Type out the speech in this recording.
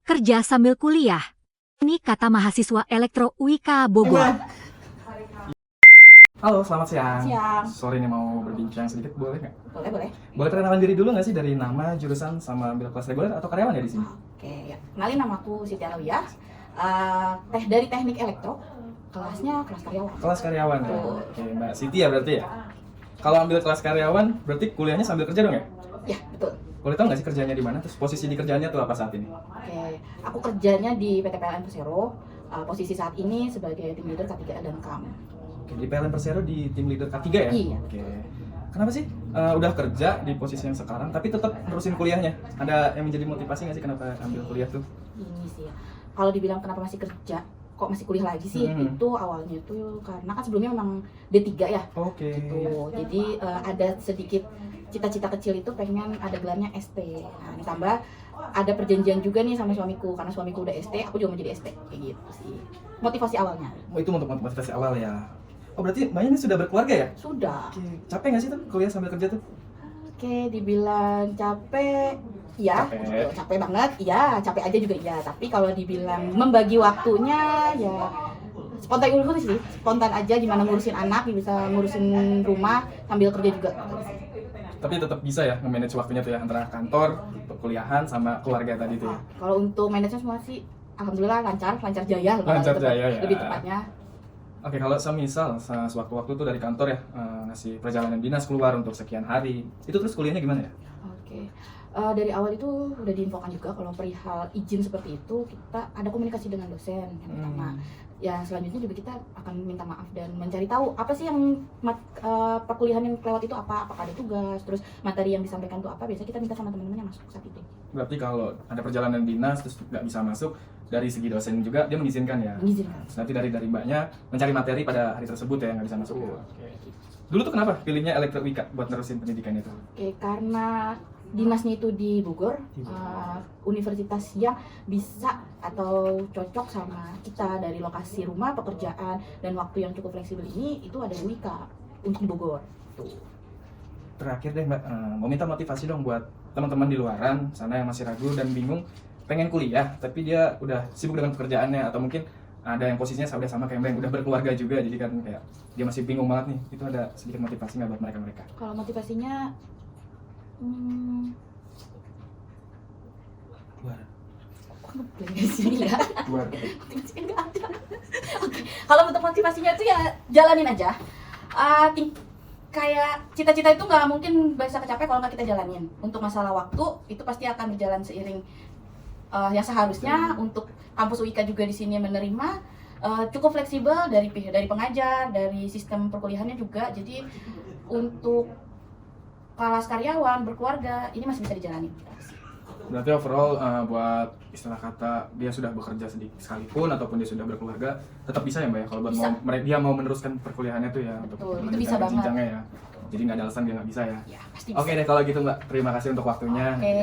Kerja sambil kuliah. Ini kata mahasiswa Elektro UIK Bogor. Halo, selamat siang. Siang. Sore ini mau berbincang sedikit, boleh nggak? Boleh. Boleh perkenalan diri dulu nggak sih dari nama, jurusan, sama ambil kelas reguler atau karyawan ya di sini? Oke, ya. Kenalin, nama aku Siti Alawiyah. Dari teknik elektro, kelasnya kelas karyawan. Kelas karyawan ya? Betul. Oke, Mbak Siti ya berarti ya? Kalau ambil kelas karyawan, berarti kuliahnya sambil kerja dong ya? Ya, betul. Boleh tahu nggak sih kerjanya di mana? Terus posisi di kerjaannya tuh apa saat ini? Oke, aku kerjanya di PT PLN Persero. Posisi saat ini sebagai tim leader K3 dan KAM. Oke, di PLN Persero di tim leader K3 ya? Iya. Oke. Kenapa sih udah kerja di posisi yang sekarang, tapi tetap nerusin kuliahnya? Ada yang menjadi motivasi nggak sih kenapa ambil kuliah tuh? Ini sih ya. Kalau dibilang kenapa masih kerja, kok masih kuliah lagi sih? Itu awalnya tuh karena kan sebelumnya memang D3 ya. Oke. Gitu. Jadi ada sedikit cita-cita kecil itu pengen ada gelarnya ST. Nah, ditambah ada perjanjian juga nih sama suamiku, karena suamiku udah ST, aku juga mau jadi ST, kayak gitu sih. Motivasi awalnya. Oh, itu untuk motivasi awal ya. Oh, berarti Mbaknya ini sudah berkeluarga ya? Sudah. Oke. Capek nggak sih tuh kuliah sambil kerja tuh? Oke, dibilang capek, ya, Capek. capek banget, ya, capek aja juga ya. Tapi kalau dibilang membagi waktunya, ya spontan aja, gimana ngurusin anak, bisa ngurusin rumah sambil kerja juga. Tapi tetap bisa ya nge-manage waktunya tuh ya antara kantor, perkuliahan, sama keluarga tadi tuh ya. Kalau untuk manajemen semua sih, alhamdulillah lancar jaya. Lancar jaya ya. Lebih tepatnya. Oke, kalau semisal sewaktu-waktu tuh dari kantor ya ngasih perjalanan dinas keluar untuk sekian hari, itu terus kuliahnya gimana ya? Oke, dari awal itu udah diinfokan juga kalau perihal izin seperti itu kita ada komunikasi dengan dosen yang pertama. Ya selanjutnya juga kita akan minta maaf dan mencari tahu apa sih yang perkuliahan yang kelewat itu apa, apakah ada tugas, terus materi yang disampaikan itu apa. Biasanya kita minta sama teman-teman yang masuk saat itu. Berarti kalau ada perjalanan dinas terus nggak bisa masuk, dari segi dosen juga dia mengizinkan ya? Mengizinkan. Terus nanti dari Mbaknya mencari materi pada hari tersebut ya yang nggak bisa masuk. Oke. Dulu tuh kenapa pilihnya Elektro UIK buat nerusin pendidikan itu? Oke, karena dinasnya itu di Bogor, universitas yang bisa atau cocok sama kita dari lokasi rumah, pekerjaan, dan waktu yang cukup fleksibel ini itu ada di UIK untuk di Bogor. Tuh. Terakhir deh Mbak, mau minta motivasi dong buat teman-teman di luaran sana yang masih ragu dan bingung pengen kuliah, tapi dia udah sibuk dengan pekerjaannya, atau mungkin ada yang posisinya udah sama kayak Mbak yang udah berkeluarga juga, jadi kan kayak dia masih bingung banget nih. Itu ada sedikit motivasi nggak buat mereka-mereka? Kalau motivasinya, Luar. aku ngeblank di sini ya. Luar. Motivasinya nggak ada. Oke, kalau untuk motivasinya itu ya jalanin aja. Kayak cita-cita itu nggak mungkin bisa kecapai kalau nggak kita jalanin. Untuk masalah waktu itu pasti akan berjalan seiring yang seharusnya. Untuk kampus UIK juga di sini menerima cukup fleksibel dari pengajar, dari sistem perkuliahannya juga. Jadi untuk kelas karyawan berkeluarga ini masih bisa dijalani. Berarti overall buat istilah kata dia sudah bekerja sedikit sekalipun ataupun dia sudah berkeluarga, tetap bisa ya Mbak ya kalau buat dia mau meneruskan perkuliahannya tuh ya. Betul, untuk itu bisa banget. jenjangnya ya. Jadi nggak ada alasan dia nggak bisa ya. Ya, pasti bisa. Oke deh kalau gitu Mbak, terima kasih untuk waktunya. Oke.